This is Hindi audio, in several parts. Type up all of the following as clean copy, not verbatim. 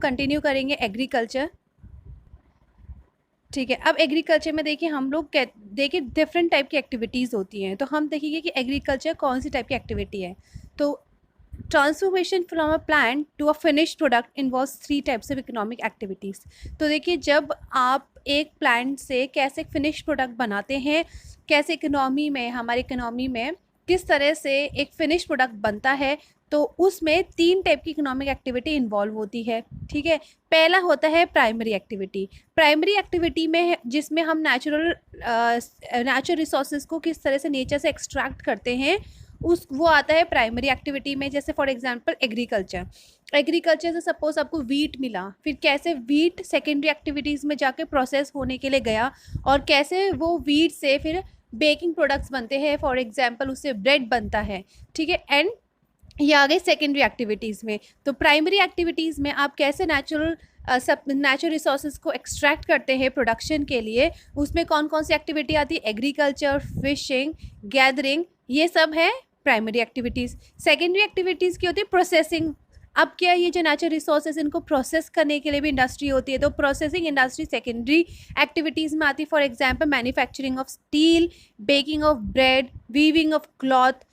कंटिन्यू करेंगे एग्रीकल्चर। ठीक है, अब एग्रीकल्चर में देखिए हम लोग देखिए डिफरेंट टाइप की एक्टिविटीज़ होती हैं, तो हम देखेंगे कि एग्रीकल्चर कौन सी टाइप की एक्टिविटी है। तो transformation from a plant to a finish product involves 3 types of economic activities. तो देखिए जब आप एक प्लांट से कैसे फिनिश प्रोडक्ट बनाते हैं, कैसे इकोनॉमी में, हमारी इकोनॉमी में किस तरह से एक फिनिश प्रोडक्ट बनता है, तो उसमें 3 टाइप की इकोनॉमिक एक्टिविटी इन्वॉल्व होती है। ठीक है, पहला होता है प्राइमरी एक्टिविटी। प्राइमरी एक्टिविटी में जिसमें हम नेचुरल रिसोर्सेज को किस तरह से नेचर से एक्सट्रैक्ट करते हैं, वो आता है प्राइमरी एक्टिविटी में। जैसे फॉर एग्जांपल एग्रीकल्चर से सपोज आपको वीट मिला, फिर कैसे वीट सेकेंडरी एक्टिविटीज़ में जाके प्रोसेस होने के लिए गया, और कैसे वो वीट से फिर बेकिंग प्रोडक्ट्स बनते हैं, फॉर एग्जांपल उससे ब्रेड बनता है। ठीक है, एंड ये आ गई सेकेंडरी एक्टिविटीज़ में। तो प्राइमरी एक्टिविटीज़ में आप कैसे नेचुरल रिसोर्सेज को एक्सट्रैक्ट करते हैं प्रोडक्शन के लिए, उसमें कौन कौन सी एक्टिविटी आती है, एग्रीकल्चर, फिशिंग, गैदरिंग, ये सब है प्राइमरी एक्टिविटीज़। सेकेंडरी एक्टिविटीज़ की होती है प्रोसेसिंग। अब क्या, ये जो नेचुरल रिसोर्सेज इनको प्रोसेस करने के लिए भी इंडस्ट्री होती है, तो प्रोसेसिंग इंडस्ट्री सेकेंडरी एक्टिविटीज़ में आती है। For example manufacturing of steel, baking of bread, weaving of cloth,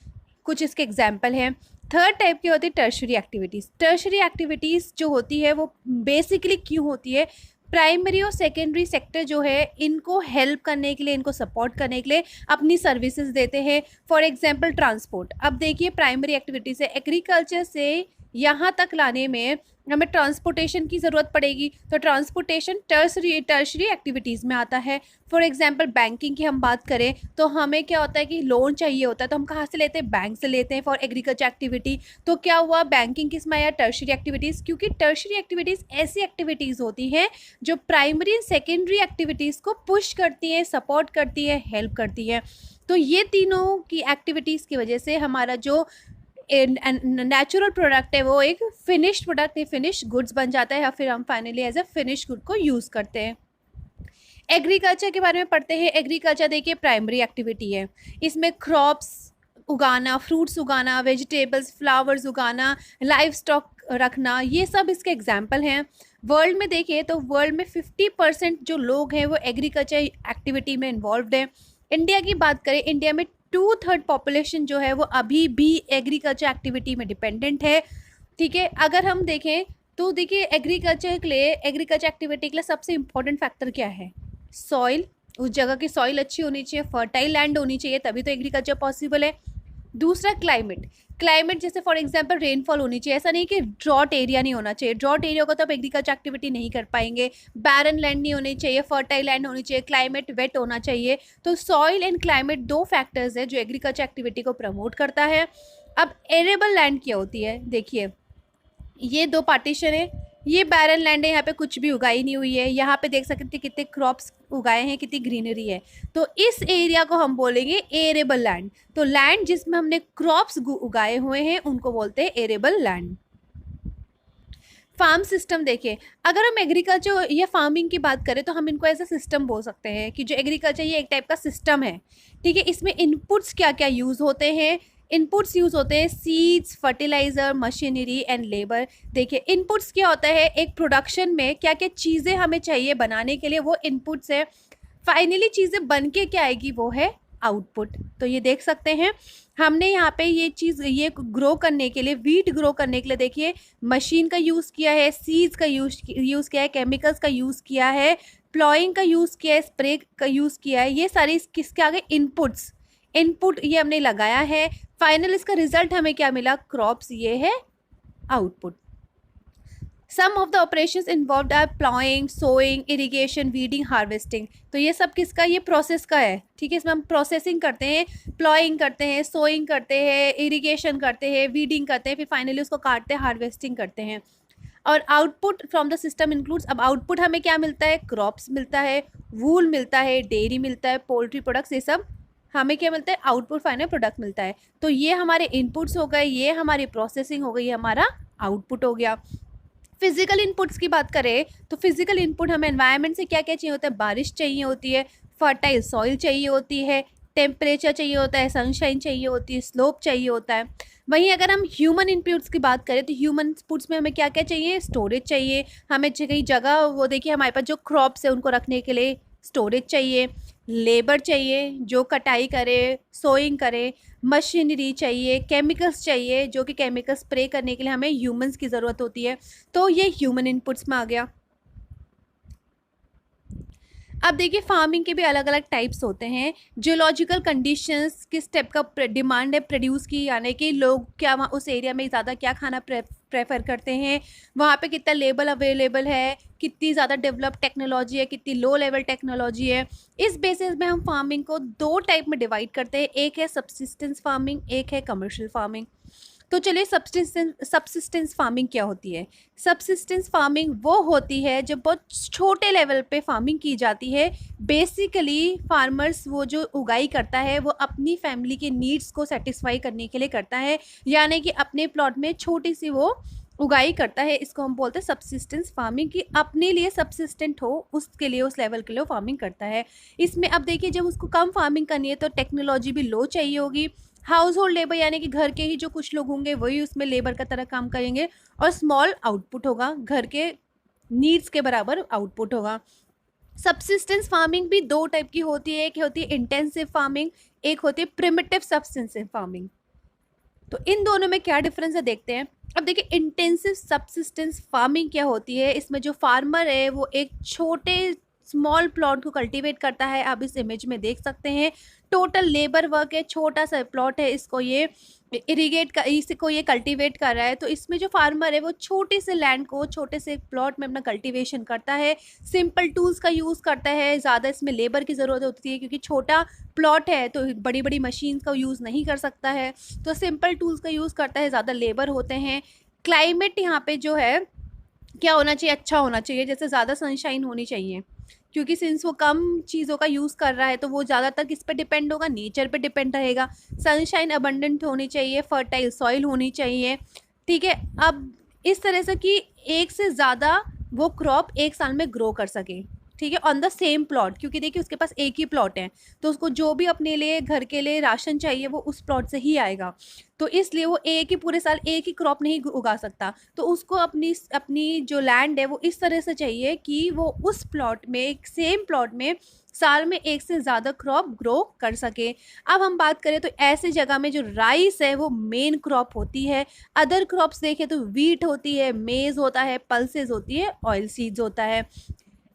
कुछ इसके एग्जाम्पल हैं। थर्ड टाइप की होती है टर्शरी एक्टिविटीज़। टर्शरी एक्टिविटीज़ जो होती है वो बेसिकली क्यों होती है, प्राइमरी और सेकेंडरी सेक्टर जो है इनको हेल्प करने के लिए, इनको सपोर्ट करने के लिए अपनी सर्विसेज देते हैं। For example transport. अब देखिए प्राइमरी एक्टिविटी से एग्रीकल्चर से यहाँ तक लाने में हमें ट्रांसपोर्टेशन की ज़रूरत पड़ेगी, तो ट्रांसपोर्टेशन टर्शरी एक्टिविटीज़ में आता है। फॉर एग्जांपल बैंकिंग की हम बात करें तो हमें क्या होता है कि लोन चाहिए होता है, तो हम कहाँ से लेते हैं, बैंक से लेते हैं फॉर एग्रीकल्चर एक्टिविटी। तो क्या हुआ, बैंकिंग किस में आया, टर्शरी एक्टिविटीज़, क्योंकि टर्शरी एक्टिविटीज़ ऐसी एक्टिविटीज़ होती हैं जो प्राइमरी एंड सेकेंडरी एक्टिविटीज़ को पुश करती हैं, सपोर्ट करती है, हेल्प करती है। तो ये तीनों की एक्टिविटीज़ की वजह से हमारा जो नेचुरल प्रोडक्ट है वो एक फिनिश्ड प्रोडक्ट है, फिनिश गुड्स बन जाता है, या फिर हम finally as a finish good को यूज़ करते हैं। एग्रीकल्चर के बारे में पढ़ते हैं। एग्रीकल्चर देखिए प्राइमरी एक्टिविटी है, इसमें क्रॉप्स उगाना, फ्रूट्स उगाना, वेजिटेबल्स, फ्लावर्स उगाना, लाइव स्टॉक रखना, ये सब इसके एग्जाम्पल हैं। वर्ल्ड में देखिए तो वर्ल्ड में 50% जो लोग हैं वो एग्रीकल्चर एक्टिविटी में इन्वॉल्व हैं। इंडिया की बात करें, इंडिया में 2/3 पॉपुलेशन जो है वो अभी भी एग्रीकल्चर एक्टिविटी में डिपेंडेंट है। ठीक है, अगर हम देखें तो देखिए एग्रीकल्चर एक्टिविटी के लिए सबसे इम्पोर्टेंट फैक्टर क्या है, सॉइल। उस जगह की सॉइल अच्छी होनी चाहिए, फर्टाइल लैंड होनी चाहिए, तभी तो एग्रीकल्चर पॉसिबल है। दूसरा क्लाइमेट जैसे फॉर एग्जांपल रेनफॉल होनी चाहिए, ऐसा नहीं कि ड्रॉट एरिया नहीं होना चाहिए, ड्रॉट एरिया होगा तो आप एग्रीकल्चर एक्टिविटी नहीं कर पाएंगे। बैरन लैंड नहीं होनी चाहिए, फर्टाइल लैंड होनी चाहिए, क्लाइमेट वेट होना चाहिए। तो सॉइल एंड क्लाइमेट 2 फैक्टर्स है जो एग्रीकल्चर एक्टिविटी को प्रमोट करता है। अब एरेबल लैंड क्या होती है, देखिए ये 2 पार्टीशन है, ये बैरन लैंड है, यहाँ पे कुछ भी उगाई नहीं हुई है, यहाँ पे देख सकते हैं कितने क्रॉप्स उगाए हैं, कितनी ग्रीनरी है, तो इस एरिया को हम बोलेंगे एरेबल लैंड। तो लैंड जिसमें हमने क्रॉप्स उगाए हुए हैं उनको बोलते हैं एरेबल लैंड। फार्म सिस्टम देखिए, अगर हम एग्रीकल्चर या फार्मिंग की बात करें तो हम इनको ऐसा सिस्टम बोल सकते हैं कि जो एग्रीकल्चर ये एक टाइप का सिस्टम है। ठीक है, इसमें इनपुट्स क्या क्या यूज़ होते हैं, इनपुट्स यूज़ होते हैं seeds, fertiliser, machinery and labour. देखिए इनपुट्स क्या होता है, एक प्रोडक्शन में क्या क्या चीज़ें हमें चाहिए बनाने के लिए, वो इनपुट्स है। फाइनली चीज़ें बन के क्या आएगी, वो है आउटपुट। तो ये देख सकते हैं हमने यहाँ पे ये ग्रो करने के लिए, वीट ग्रो करने के लिए देखिए मशीन का यूज़ किया है, सीड्स का यूज़ किया है, केमिकल्स का यूज़ किया है, प्लॉइंग का यूज़ किया है, स्प्रे का यूज़ किया है। ये सारी किसके आगे, इनपुट ये हमने लगाया है। फाइनल इसका रिजल्ट हमें क्या मिला, क्रॉप्स, ये है output. Some of the operations involved are ploughing, sowing, irrigation, weeding, harvesting. तो ये सब किसका, ये प्रोसेस का है। ठीक है, इसमें हम प्रोसेसिंग करते हैं, प्लॉइंग करते हैं, सोइंग करते हैं, इरिगेशन करते हैं, वीडिंग करते हैं, फिर फाइनली उसको काटते हैं, हार्वेस्टिंग करते हैं। और output from the system includes, अब आउटपुट हमें क्या मिलता है, क्रॉप्स मिलता है, वूल मिलता है, डेयरी मिलता है, पोल्ट्री प्रोडक्ट्स, ये सब हमें क्या मिलता है, आउटपुट फाइनल प्रोडक्ट मिलता है। तो ये हमारे इनपुट्स हो गए, ये हमारी प्रोसेसिंग हो गई, ये हमारा आउटपुट हो गया। फिजिकल इनपुट्स की बात करें तो फिजिकल इनपुट हमें एनवायरनमेंट से क्या क्या चाहिए होता है, बारिश चाहिए होती है, फर्टाइल सॉइल चाहिए होती है, टेम्परेचर चाहिए होता है, सनशाइन चाहिए होती है, स्लोप चाहिए होता है। वहीं अगर हम ह्यूमन इनपुट्स की बात करें तो ह्यूमन इनपुट्स में हमें क्या क्या चाहिए, स्टोरेज चाहिए, हमें कहीं जगह, वो देखिए हमारे पास जो क्रॉप्स है उनको रखने के लिए स्टोरेज चाहिए, लेबर चाहिए जो कटाई करे, सोइंग करे, मशीनरी चाहिए, केमिकल्स चाहिए जो कि केमिकल स्प्रे करने के लिए हमें ह्यूमंस की ज़रूरत होती है। तो ये ह्यूमन इनपुट्स में आ गया। अब देखिए फार्मिंग के भी अलग अलग टाइप्स होते हैं। जियोलॉजिकल कंडीशंस किस टाइप का डिमांड है प्रोड्यूस की, यानी कि लोग क्या वहाँ उस एरिया में ज़्यादा क्या खाना प्रेफर करते हैं, वहाँ पे कितना लेबर अवेलेबल है, कितनी ज़्यादा डेवलप टेक्नोलॉजी है, कितनी लो लेवल टेक्नोलॉजी है। इस बेसिस में हम फार्मिंग को दो टाइप में डिवाइड करते हैं, एक है सब्सिस्टेंस फार्मिंग, एक है कमर्शियल फार्मिंग। तो चलिए सब्सिस्टेंस फार्मिंग क्या होती है। सब्सिस्टेंस फार्मिंग वो होती है जब बहुत छोटे लेवल पे फार्मिंग की जाती है। बेसिकली फार्मर्स वो जो उगाई करता है वो अपनी फैमिली के नीड्स को सेटिस्फाई करने के लिए करता है, यानी कि अपने प्लॉट में छोटी सी वो उगाई करता है। इसको हम बोलते हैं सब्सिस्टेंस फार्मिंग, कि अपने लिए सब्सिस्टेंट हो उसके लिए, उस लेवल के लिए फार्मिंग करता है। इसमें अब देखिए जब उसको कम फार्मिंग करनी है तो टेक्नोलॉजी भी लो चाहिए होगी। हाउस होल्ड लेबर यानी कि घर के ही जो कुछ लोग होंगे वही उसमें लेबर का तरह काम करेंगे, और स्मॉल आउटपुट होगा, घर के नीड्स के बराबर आउटपुट होगा। सब्सिस्टेंस फार्मिंग भी दो टाइप की होती है, एक होती है इंटेंसिव फार्मिंग, एक होती है प्रिमिटिव सब्सिस्टेंस फार्मिंग। तो इन दोनों में क्या डिफरेंस है देखते हैं। अब देखिए इंटेंसिव सब्सिस्टेंस फार्मिंग क्या होती है। इसमें जो फार्मर है वो एक छोटे स्मॉल प्लॉट को कल्टीवेट करता है, आप इस इमेज में देख सकते हैं। टोटल लेबर वर्क है, छोटा सा प्लॉट है, इसको ये इरीगेट कर, इसको ये कल्टीवेट कर रहा है। तो इसमें जो फार्मर है वो छोटे से लैंड को छोटे से प्लॉट में अपना कल्टीवेशन करता है, सिंपल टूल्स का यूज़ करता है, ज़्यादा इसमें लेबर की ज़रूरत होती है क्योंकि छोटा प्लॉट है तो बड़ी बड़ी मशीन का यूज़ नहीं कर सकता है, तो सिंपल टूल्स का यूज़ करता है, ज़्यादा लेबर होते हैं। क्लाइमेट यहाँ पे जो है क्या होना चाहिए, अच्छा होना चाहिए, जैसे ज़्यादा सनशाइन होनी चाहिए, क्योंकि सिंस वो कम चीज़ों का यूज़ कर रहा है तो वो ज़्यादातर किस पे डिपेंड होगा, नेचर पे डिपेंड रहेगा। सनशाइन अबंडेंट होनी चाहिए, फर्टाइल सॉइल होनी चाहिए, ठीक है। अब इस तरह से कि एक से ज़्यादा वो क्रॉप एक साल में ग्रो कर सके, ठीक है, ऑन द सेम प्लॉट, क्योंकि देखिए उसके पास एक ही प्लॉट है तो उसको जो भी अपने लिए घर के लिए राशन चाहिए वो उस प्लॉट से ही आएगा। तो इसलिए वो एक ही पूरे साल एक ही क्रॉप नहीं उगा सकता, तो उसको अपनी अपनी जो लैंड है वो इस तरह से चाहिए कि वो उस प्लॉट में, एक सेम प्लॉट में साल में एक से ज़्यादा क्रॉप ग्रो कर सके। अब हम बात करें तो ऐसी जगह में जो राइस है वो मेन क्रॉप होती है। अदर क्रॉप्स देखें तो वीट होती है, मेज़ होता है, पल्सेस होती है, ऑयल सीड्स होता है।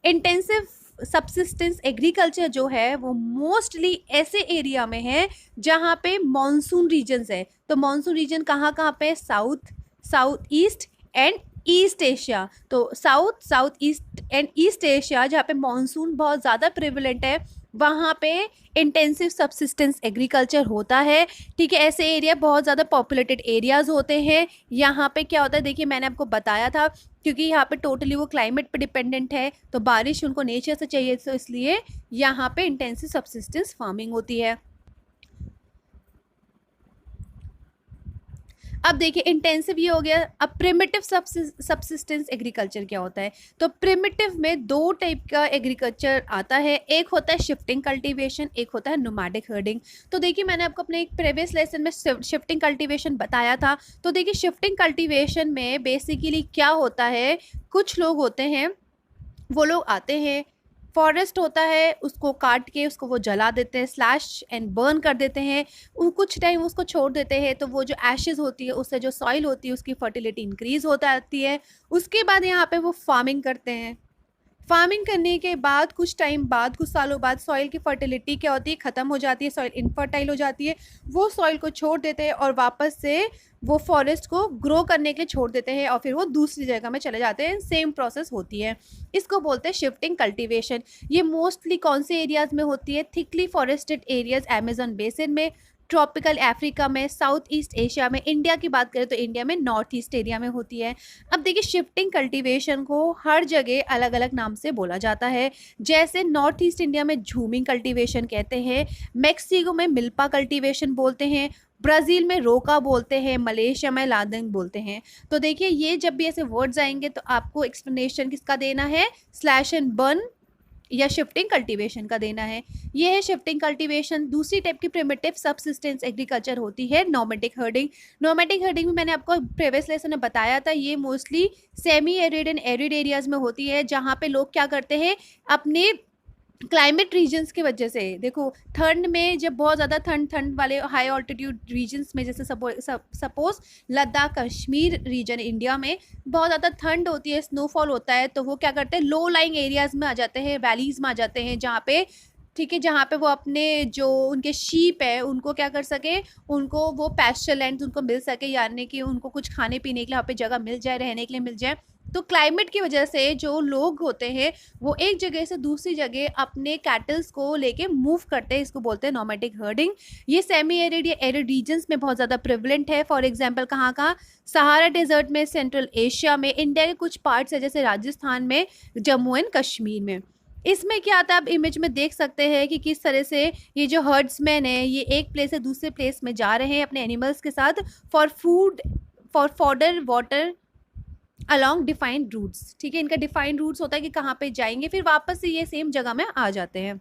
इंटेंसिव सब्सिस्टेंस एग्रीकल्चर जो है वो मोस्टली ऐसे एरिया में है जहाँ पे मॉनसून रीजन्स है। तो मॉनसून रीजन कहाँ कहाँ पे, south, south east and east Asia. तो south, south east and east Asia जहाँ पे मॉनसून बहुत ज़्यादा प्रिविलेंट है वहाँ पे इंटेंसिव सब्सिस्टेंस एग्रीकल्चर होता है, ठीक है। ऐसे एरिया बहुत ज़्यादा पॉपुलेटेड एरियाज़ होते हैं। यहाँ पे क्या होता है देखिए मैंने आपको बताया था, क्योंकि यहाँ पे टोटली वो क्लाइमेट पे डिपेंडेंट है तो बारिश उनको नेचर से चाहिए, तो इसलिए यहाँ पे इंटेंसिव सब्सिस्टेंस फार्मिंग होती है। अब देखिए इंटेंसिव ये हो गया। अब प्रिमिटिव सब्सिस्टेंस एग्रीकल्चर क्या होता है। तो प्रिमिटिव में दो टाइप का एग्रीकल्चर आता है, एक होता है शिफ्टिंग कल्टीवेशन, एक होता है नोमैडिक हर्डिंग। तो देखिए मैंने आपको अपने एक प्रीवियस लेसन में शिफ्टिंग कल्टीवेशन बताया था। तो देखिए शिफ्टिंग कल्टीवेशन में बेसिकली क्या होता है, कुछ लोग होते हैं वो लोग आते हैं, फॉरेस्ट होता है उसको काट के उसको वो जला देते हैं, स्लैश एंड बर्न कर देते हैं। वो कुछ टाइम उसको छोड़ देते हैं तो वो जो एशेज़ होती है उससे जो सॉइल होती है उसकी फर्टिलिटी इंक्रीज़ होता आती है। उसके बाद यहाँ पे वो फार्मिंग करते हैं। फार्मिंग करने के बाद कुछ टाइम बाद, कुछ सालों बाद सॉइल की फर्टिलिटी क्या होती है, ख़त्म हो जाती है, सॉइल इनफर्टाइल हो जाती है। वो सॉइल को छोड़ देते हैं और वापस से वो फॉरेस्ट को ग्रो करने के लिए छोड़ देते हैं और फिर वो दूसरी जगह में चले जाते हैं। सेम प्रोसेस होती है, इसको बोलते हैं शिफ्टिंग कल्टीवेशन। ये मोस्टली कौन से एरियाज़ में होती है, thickly forested areas, Amazon basin में, ट्रॉपिकल अफ्रीका में, साउथ ईस्ट एशिया में। इंडिया की बात करें तो इंडिया में नॉर्थ ईस्ट एरिया में होती है। अब देखिए शिफ्टिंग कल्टीवेशन को हर जगह अलग अलग नाम से बोला जाता है। जैसे नॉर्थ ईस्ट इंडिया में झूमिंग कल्टीवेशन कहते हैं, मैक्सिको में मिल्पा कल्टीवेशन बोलते हैं, ब्राज़ील में रोका बोलते हैं, मलेशिया में लादेंग बोलते हैं। तो देखिए ये जब भी ऐसे वर्ड्स आएंगे तो आपको एक्सप्लेनेशन किसका देना है, स्लैश एंड बर्न या शिफ्टिंग कल्टीवेशन का देना है। ये है शिफ्टिंग कल्टीवेशन। दूसरी टाइप की प्रिमिटिव सबसिस्टेंस एग्रीकल्चर होती है नोमैटिक हर्डिंग। नोमैटिक हर्डिंग में मैंने आपको प्रीवियस लेसन में बताया था, ये mostly semi arid and arid areas में होती है, जहाँ पे लोग क्या करते हैं अपने क्लाइमेट रीजन्स की वजह से। देखो ठंड में जब बहुत ज़्यादा ठंड वाले हाई ऑल्टीट्यूड रीजन्स में, जैसे suppose Ladakh Kashmir region India में बहुत ज़्यादा ठंड होती है, स्नोफॉल होता है, तो वो क्या करते हैं लो लाइंग एरियाज़ में आ जाते हैं, वैलीज़ में आ जाते हैं, जहाँ पे ठीक है, जहाँ पे वो अपने जो उनके शीप है उनको क्या कर सके, उनको वो पैस्चर लैंड उनको मिल सके, यानी कि उनको कुछ खाने पीने के लिए वहाँ पे जगह मिल जाए, रहने के लिए मिल जाए। तो क्लाइमेट की वजह से जो लोग होते हैं वो एक जगह से दूसरी जगह अपने कैटल्स को लेके मूव करते हैं, इसको बोलते हैं नोमैटिक हर्डिंग। ये सेमी एरिड या एरिड रीजन्स में बहुत ज़्यादा प्रिवलेंट है। फॉर एग्जांपल कहाँ कहाँ, सहारा डेजर्ट में, सेंट्रल एशिया में, इंडिया के कुछ पार्ट्स है जैसे राजस्थान में, जम्मू एंड कश्मीर में। इसमें क्या आता है, आप इमेज में देख सकते हैं कि किस तरह से ये जो हर्ड्समैन है ये एक प्लेस से दूसरे प्लेस में जा रहे हैं अपने एनिमल्स के साथ for food, for fodder, water along defined routes. ठीक है, इनका डिफाइंड रूट्स होता है कि कहाँ पे जाएंगे, फिर वापस से ये सेम जगह में आ जाते हैं।